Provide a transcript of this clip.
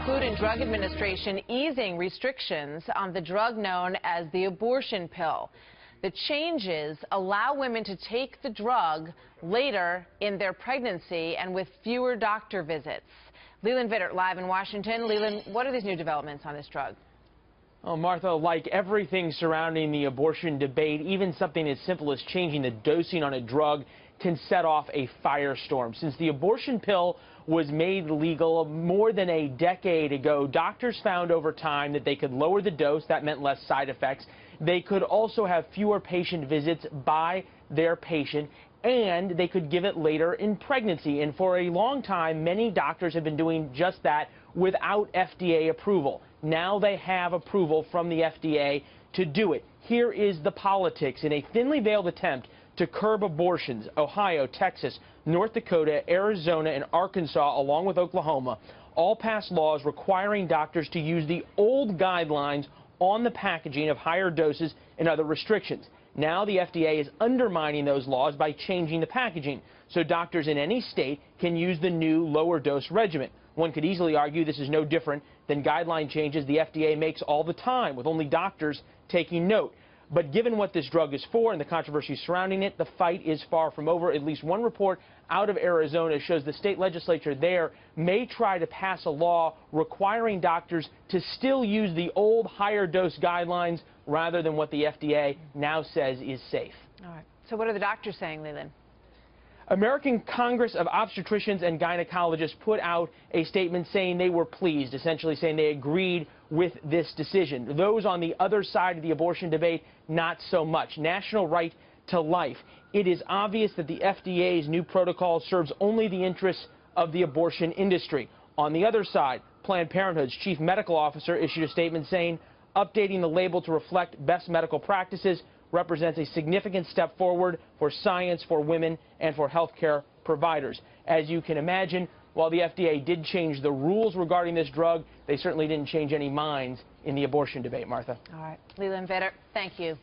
Food and Drug Administration easing restrictions on the drug known as the abortion pill. The changes allow women to take the drug later in their pregnancy and with fewer doctor visits. Leland Vittert live in Washington. Leland, what are these new developments on this drug? Oh, Martha, like everything surrounding the abortion debate, even something as simple as changing the dosing on a drug can set off a firestorm. Since the abortion pill was made legal more than a decade ago, doctors found over time that they could lower the dose. That meant less side effects. They could also have fewer patient visits by their patient, and they could give it later in pregnancy. And for a long time, many doctors have been doing just that without FDA approval. Now they have approval from the FDA to do it. Here is the politics. In a thinly veiled attempt to curb abortions, Ohio, Texas, North Dakota, Arizona, and Arkansas, along with Oklahoma, all passed laws requiring doctors to use the old guidelines on the packaging of higher doses and other restrictions. Now the FDA is undermining those laws by changing the packaging, so doctors in any state can use the new lower dose regimen. One could easily argue this is no different than guideline changes the FDA makes all the time, with only doctors taking note. But given what this drug is for and the controversy surrounding it, the fight is far from over. At least one report out of Arizona shows the state legislature there may try to pass a law requiring doctors to still use the old higher dose guidelines rather than what the FDA now says is safe. All right. So what are the doctors saying, Leland? American Congress of Obstetricians and Gynecologists put out a statement saying they were pleased, essentially saying they agreed with this decision. Those on the other side of the abortion debate, not so much. National Right to Life. It is obvious that the FDA's new protocol serves only the interests of the abortion industry. On the other side, Planned Parenthood's chief medical officer issued a statement saying updating the label to reflect best medical practices represents a significant step forward for science, for women, and for healthcare providers. As you can imagine, while the FDA did change the rules regarding this drug, they certainly didn't change any minds in the abortion debate, Martha. All right. Leland Vittert, thank you.